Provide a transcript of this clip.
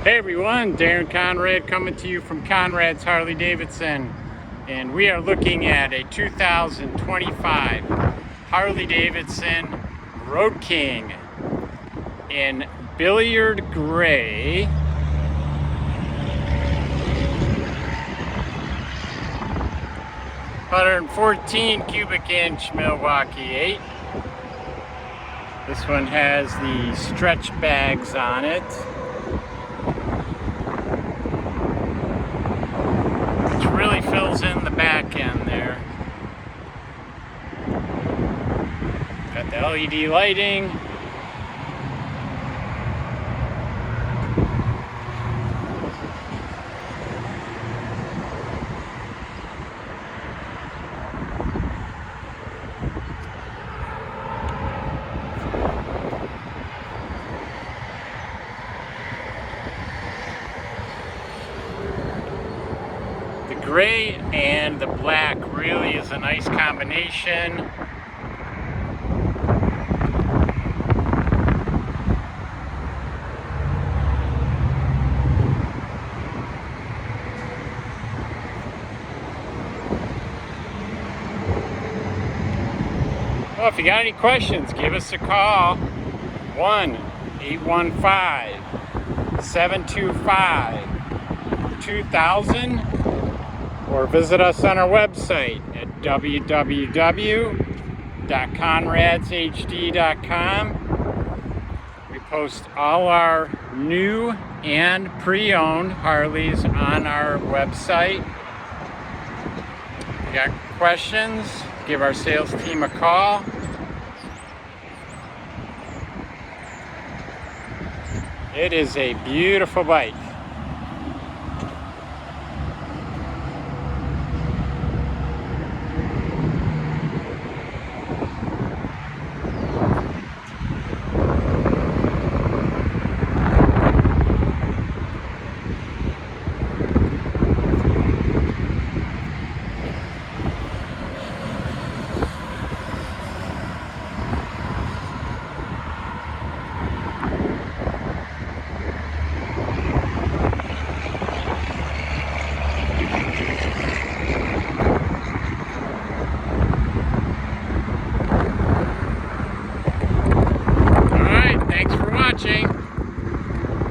Hey everyone, Darren Conrad coming to you from Conrad's Harley-Davidson, and we are looking at a 2025 Harley-Davidson Road King in Billiard Grey. $114 cubic inch Milwaukee 8. This one has the stretch bags on it, which really fills in the back end there. Got the LED lighting. The gray and the black really is a nice combination. Well, if you got any questions, give us a call. 1-815-725-2000. or visit us on our website at www.conradshd.com. We post all our new and pre-owned Harleys on our website. If you got questions, give our sales team a call. It is a beautiful bike.